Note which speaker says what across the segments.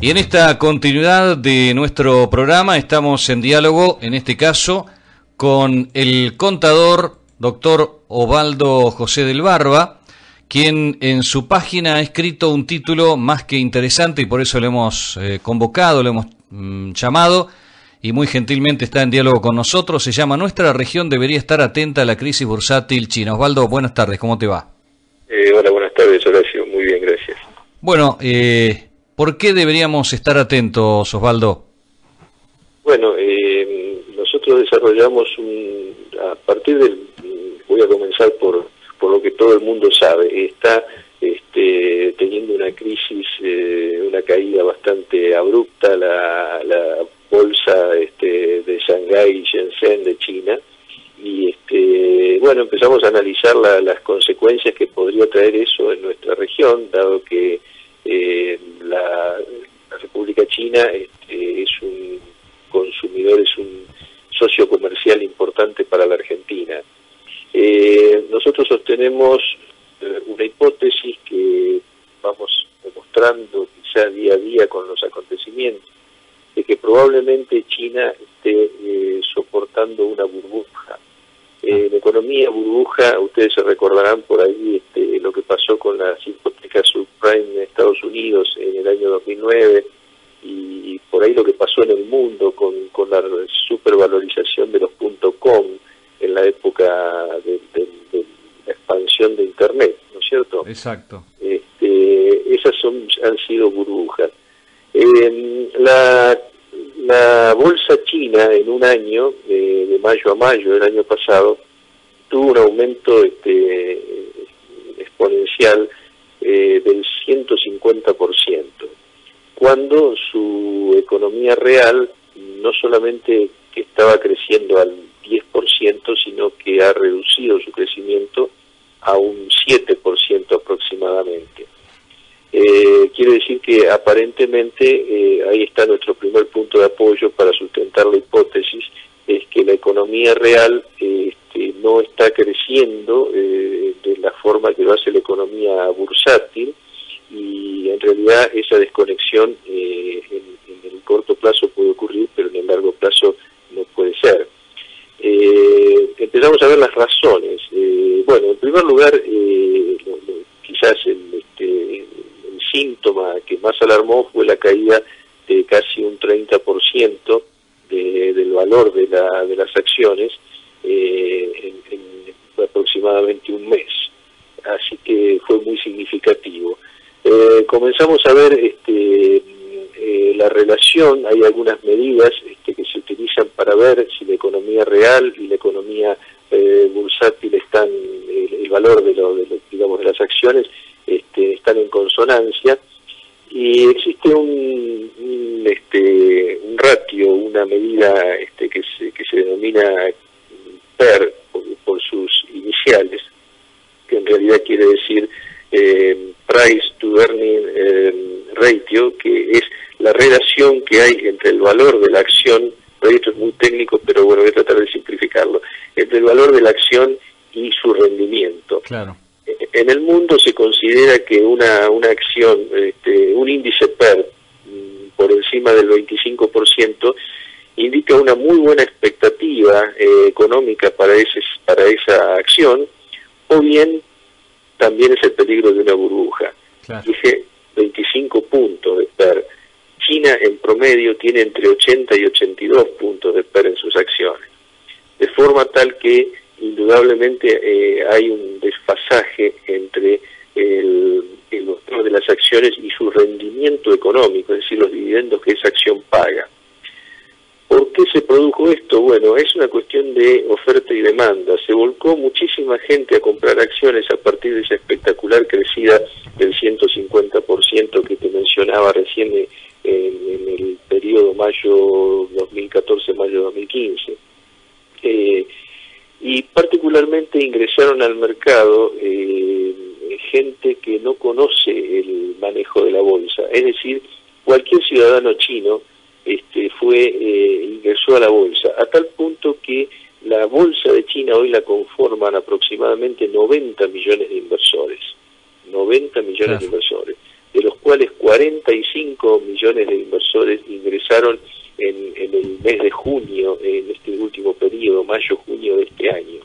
Speaker 1: Y en esta continuidad de nuestro programa estamos en diálogo, en este caso, con el contador doctor Osvaldo José del Barba, quien en su página ha escrito un título más que interesante y por eso lo hemos convocado, lo hemos llamado y muy gentilmente está en diálogo con nosotros. Se llama "Nuestra región debería estar atenta a la crisis bursátil china". Osvaldo, buenas tardes, ¿cómo te va?
Speaker 2: Hola, buenas tardes, Horacio. Muy bien, gracias.
Speaker 1: Bueno, ¿por qué deberíamos estar atentos, Osvaldo?
Speaker 2: Bueno, nosotros desarrollamos a partir del, voy a comenzar por lo que todo el mundo sabe, está teniendo una crisis, una caída bastante abrupta la bolsa de Shanghái y Shenzhen de China, y bueno, empezamos a analizar las consecuencias que podría traer eso en nuestra región, dado que la República China es un consumidor, es un socio comercial importante para la Argentina. Nosotros sostenemos una hipótesis que vamos demostrando quizá día a día con los acontecimientos, de que probablemente China esté soportando una burbuja. En economía burbuja, ustedes se recordarán por ahí lo que pasó con las hipotecas subprime en Estados Unidos en el año 2009, y por ahí lo que pasó en el mundo con la supervalorización de los .com en la época de la expansión de Internet, ¿no es cierto?
Speaker 1: Exacto.
Speaker 2: Esas han sido burbujas. La bolsa china en un año, de mayo a mayo del año pasado, tuvo un aumento exponencial del 150%, cuando su economía real no solamente que estaba creciendo al 10%, sino que ha reducido su crecimiento a un 7% aproximadamente. Quiere decir que aparentemente ahí está nuestro primer punto de apoyo para sustentar la hipótesis, es que la economía real no está creciendo de la forma que lo hace la economía bursátil, y en realidad esa desconexión en el corto plazo puede ocurrir, pero en el largo plazo no puede ser. Empezamos a ver las razones. Bueno, en primer lugar, quizás el síntoma que más alarmó fue la caída de casi un 30% del valor de las acciones en aproximadamente un mes. Así que fue muy significativo. Comenzamos a ver la relación. Hay algunas medidas que se utilizan para ver si la economía real y la economía bursátil están, el valor digamos, de las acciones están en consonancia, y existe un ratio, una medida que se denomina PER por sus iniciales, que en realidad quiere decir Price to Earning Ratio, que es la relación que hay entre el valor de la acción. Esto es muy técnico, pero bueno, voy a tratar de simplificarlo, entre el valor de la acción y su rendimiento.
Speaker 1: Claro.
Speaker 2: En el mundo se considera que una acción, un índice PER por encima del 25%, indica una muy buena expectativa económica para esa acción, o bien también es el peligro de una burbuja. Claro. Dije 25 puntos de PER. China en promedio tiene entre 80 y 82 puntos de PER en sus acciones, de forma tal que indudablemente hay un desfasaje entre el valor de las acciones y su rendimiento económico, es decir, los dividendos que esa acción paga. ¿Por qué se produjo esto? Bueno, es una cuestión de oferta y demanda. Se volcó muchísima gente a comprar acciones a partir de esa espectacular crecida del 150% que te mencionaba recién en el periodo mayo 2014, mayo 2015. Y particularmente ingresaron al mercado gente que no conoce el manejo de la bolsa, es decir, cualquier ciudadano chino ingresó a la bolsa, a tal punto que la bolsa de China hoy la conforman aproximadamente 90 millones de inversores. 90 millones de inversores. De de los cuales 45 millones de inversores ingresaron en el mes de junio, en este último periodo, mayo-junio de este año.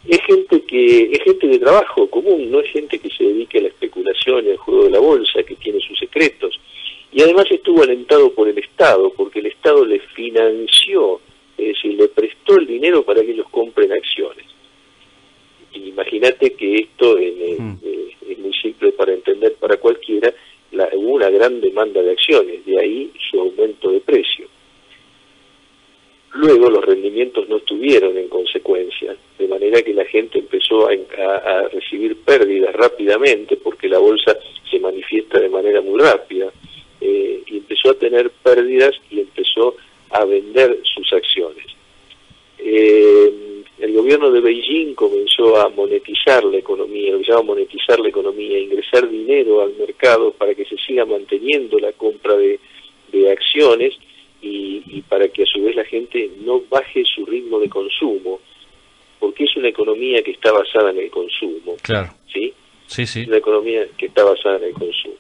Speaker 2: Es gente de trabajo común, no es gente que se dedique a la especulación y al juego de la bolsa, que tiene sus secretos. Y además estuvo alentado por el Estado, porque el Estado le financió, es decir, le prestó el dinero para que ellos compren acciones. Imagínate que esto es muy simple para entender para cualquiera. Hubo una gran demanda de acciones, de ahí su aumento de precio. Luego los rendimientos no estuvieron en consecuencia, de manera que la gente empezó a recibir pérdidas rápidamente, porque la bolsa se manifiesta de manera muy rápida, y empezó a tener pérdidas y empezó a vender sus acciones. El gobierno de Beijing comenzó a monetizar la economía, lo que se llama monetizar la economía, ingresar dinero al mercado para que se siga manteniendo la compra de acciones y para que a su vez la gente no baje su ritmo de consumo, porque es una economía que está basada en el consumo.
Speaker 1: Claro.
Speaker 2: ¿Sí?
Speaker 1: Sí, sí.
Speaker 2: Es una economía que está basada en el consumo.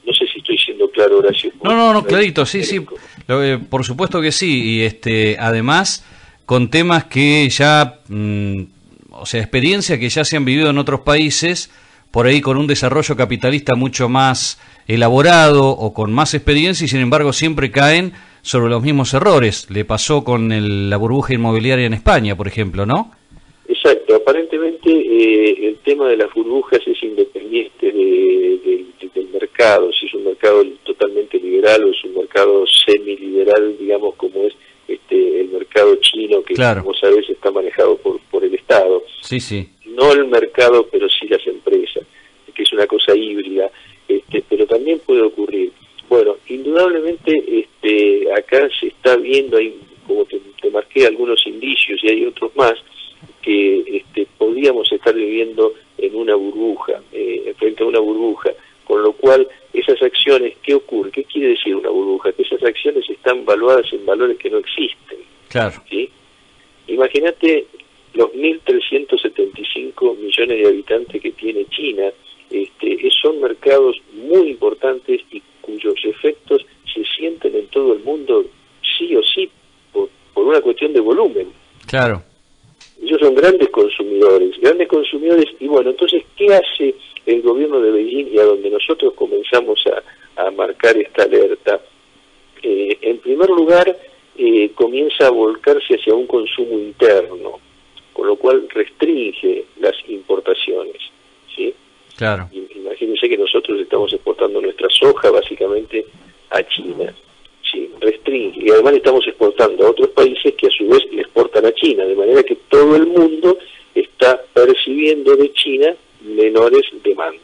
Speaker 2: No sé si estoy siendo claro, Horacio.
Speaker 1: No, clarito, sí, sí. Por supuesto que sí. Y además, con temas que ya, o sea, experiencia que ya se han vivido en otros países, por ahí con un desarrollo capitalista mucho más elaborado o con más experiencia, y sin embargo siempre caen sobre los mismos errores. Le pasó con la burbuja inmobiliaria en España, por ejemplo, ¿no?
Speaker 2: Exacto. Aparentemente el tema de las burbujas es independiente del mercado, si es un mercado totalmente liberal o es un mercado semiliberal, digamos, como es el mercado chino, que claro, como sabes está manejado por el Estado.
Speaker 1: Sí, sí.
Speaker 2: No el mercado, pero sí las empresas, que es una cosa híbrida, pero también puede ocurrir. Bueno, indudablemente acá se está viendo, hay, como te marqué, algunos indicios y hay otros más, que podríamos estar viviendo en una burbuja, frente a una burbuja, con lo cual esas acciones, ¿qué ocurre? ¿Qué quiere decir una burbuja? Que esas acciones están valuadas en valores que no existen.
Speaker 1: Claro.
Speaker 2: ¿Sí? Imagínate los 1.375 millones de habitantes que tiene China. Son mercados muy importantes y cuyos efectos se sienten en todo el mundo sí o sí por una cuestión de volumen.
Speaker 1: Claro.
Speaker 2: Ellos son grandes consumidores, y bueno, entonces, ¿qué hace el gobierno de Beijing y a donde nosotros comenzamos a marcar esta alerta? En primer lugar, comienza a volcarse hacia un consumo interno, con lo cual restringe las importaciones, ¿sí?
Speaker 1: Claro.
Speaker 2: Imagínense que nosotros estamos exportando nuestra soja básicamente a China. Sí, restringe, y además estamos exportando a otros países que a su vez le exportan a China, de manera que todo el mundo está percibiendo de China menores demandas.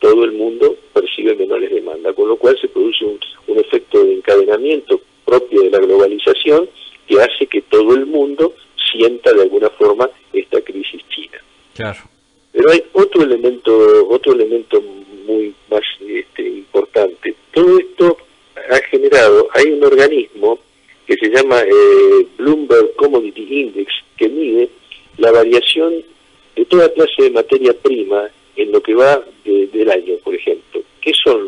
Speaker 2: Todo el mundo percibe menores demandas, con lo cual se produce un efecto de encadenamiento propio de la globalización que hace que todo el mundo sienta de alguna forma esta crisis china.
Speaker 1: Claro.
Speaker 2: Pero hay otro elemento muy más importante. Todo esto ha generado, hay un organismo que se llama Bloomberg Commodity Index, que mide la variación de toda clase de materia prima en lo que va del año, por ejemplo. ¿Qué son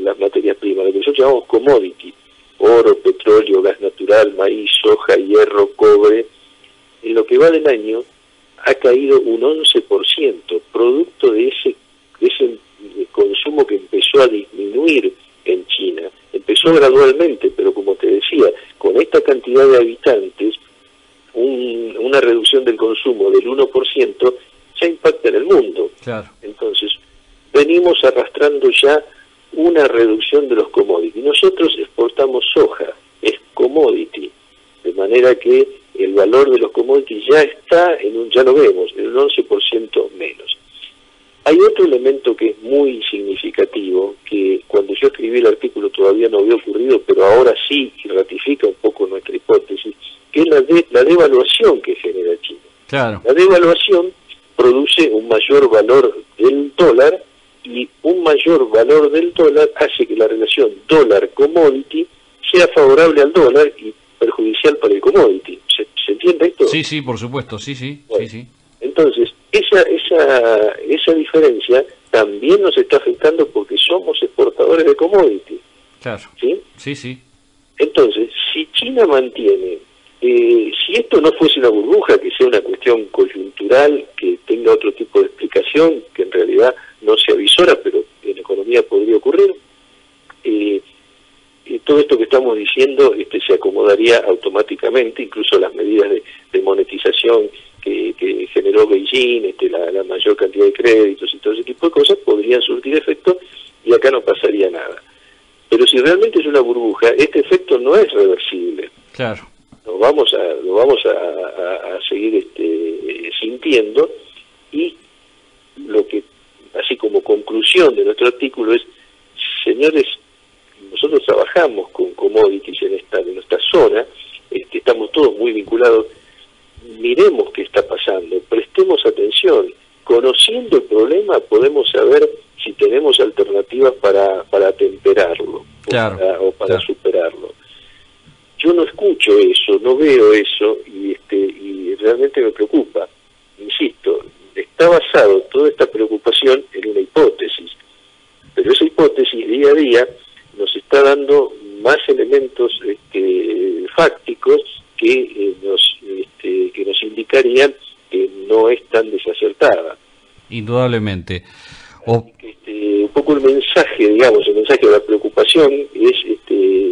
Speaker 2: las materias primas? Lo que nosotros llamamos commodity: oro, petróleo, gas natural, maíz, soja, hierro, cobre. En lo que va del año ha caído un 11%, producto de ese consumo que empezó a disminuir en China. Empezó gradualmente, pero como te decía, con esta cantidad de habitantes, una reducción del consumo del 1% ya impacta en el mundo.
Speaker 1: Claro.
Speaker 2: Entonces, venimos arrastrando ya una reducción de los commodities. Nosotros exportamos soja, es commodity, de manera que el valor de los commodities ya está ya lo vemos, en un 11% menos. Hay otro elemento que es muy significativo, que cuando yo escribí el artículo todavía no había ocurrido, pero ahora sí, y ratifica un poco nuestra hipótesis, que es la devaluación que genera China.
Speaker 1: Claro.
Speaker 2: La devaluación produce un mayor valor del dólar, y un mayor valor del dólar hace que la relación dólar-commodity sea favorable al dólar y perjudicial para el commodity. ¿Se entiende esto?
Speaker 1: Sí, sí, por supuesto, sí, sí.
Speaker 2: Bueno,
Speaker 1: sí.
Speaker 2: Entonces, esa diferencia también nos está afectando porque somos exportadores de commodities.
Speaker 1: Claro.
Speaker 2: ¿Sí?
Speaker 1: Sí, sí.
Speaker 2: Entonces, si China mantiene, si esto no fuese una burbuja, que sea una cuestión coyuntural, que tenga otro tipo de explicación, que en realidad no se avisora, pero en economía podría ocurrir, todo esto que estamos diciendo se acomodaría automáticamente, incluso las medidas de monetización que generó Beijing, la mayor cantidad de créditos y todo ese tipo de cosas, podrían surtir efecto y acá no pasaría nada. Pero si realmente es una burbuja, este efecto no es reversible.
Speaker 1: Claro.
Speaker 2: Lo vamos a seguir sintiendo, y lo que, así como conclusión de nuestro artículo, es, señores, nosotros trabajamos con commodities en esta zona, estamos todos muy vinculados, miremos qué está pasando, prestemos atención, conociendo el problema podemos saber si tenemos alternativas para temperarlo,
Speaker 1: claro,
Speaker 2: o para
Speaker 1: claro.
Speaker 2: superarlo. Yo no escucho eso, no veo eso, y realmente me preocupa. Insisto, está basado toda esta preocupación en una hipótesis, pero esa hipótesis día a día nos está dando más elementos fácticos que nos indicarían que no es tan desacertada.
Speaker 1: Indudablemente.
Speaker 2: Un poco el mensaje de la preocupación es,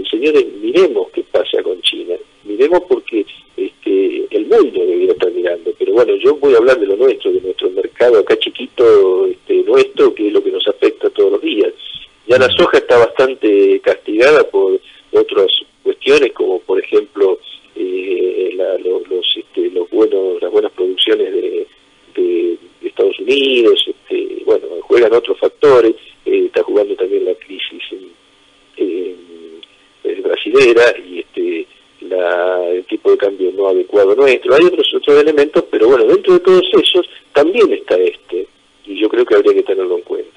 Speaker 2: señores, miremos qué pasa con China, miremos porque el mundo debería estar mirando, pero bueno, yo voy a hablar de lo nuestro, de nuestro mercado acá chiquito, nuestro, que es lo que nos afecta todos los días. Ya la soja está bastante castigada por otras cuestiones, como por ejemplo las buenas producciones de Estados Unidos, bueno, juegan otros factores, está jugando también la crisis brasilera y el tipo de cambio no adecuado nuestro. Hay otros elementos, pero bueno, dentro de todos esos también está y yo creo que habría que tenerlo en cuenta.